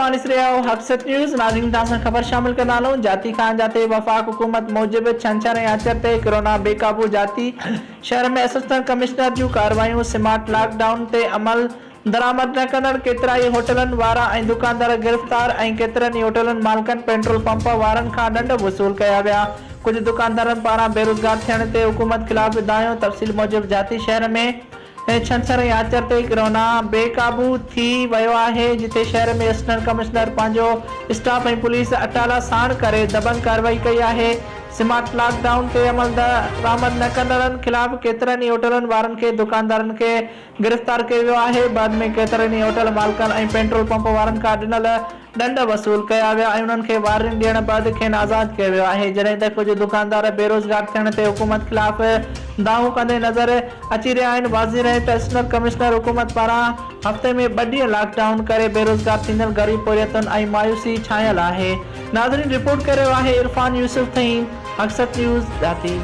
तव्हां ॾिसी रहिया आहियो हक़सत न्यूज़। नाज़रीन तव्हां सां ख़बर शामिल कंदा हलूं। जाती खान जाते वफ़ाक हुकूमत मूजिब छंछर ऐं आचर ते कोरोना बेकाबू जाती शहर में असिस्टेंट कमिश्नर जूं कार्रवाइयूं। स्मार्ट लॉकडाउन ते अमल दरामद न कंदड़ केतिराई होटलनि वारा ऐं दुकानदार गिरफ़्तार ऐं केतिरनि ई होटलनि मालिकनि पेट्रोल पंप वारनि खां ॾंड वसूल कया विया। कुझु दुकानदारनि पारां बेरोज़गार थियण ते हुकूमत ख़िलाफ़ विधायूं। तफ़सील मूजिब जाती शहर में छंछर ऐं आचर ते कोरोना बेकाबू थी वियो आहे, जिते शहर में असिस्टेंट कमिश्नर पंहिंजो स्टाफ ऐं पुलिस अटाला साण करे दबंग कार्रवाई कई आहे। स्मार्ट लॉकडाउन ते अमल दरामद न कंदड़नि ख़िलाफ़ केतिरनि ई होटलनि वारनि खे दुकानदारनि खे गिरफ़्तार कयो वियो आहे। बाद में केतिरनि ई होटल मालिकनि ऐं पेट्रोल पंप वारनि खां ॾिनल ॾंड वसूल कया विया ऐं उन्हनि खे वारंटी ॾियण बैदि खेनि आज़ादु कयो वियो आहे। जॾहिं त कुझु दुकानदार बेरोज़गार थियण ते हुकूमत ख़िलाफ़ दावो कंदे नज़र अची रहिया आहिनि। वाज़ी रहे त असिस्टेंट कमिश्नर हुकूमत पारां हफ़्ते में 2 ॾींहं लॉकडाउन करे बेरोज़गार थींदड़ ग़रीब पोरियतुनि ऐं मायूसी छायल आहे। नाज़रीन रिपोर्ट करे रहियो आहे इरफान यूसुफ थईं, हक़सत न्यूज़ जाती।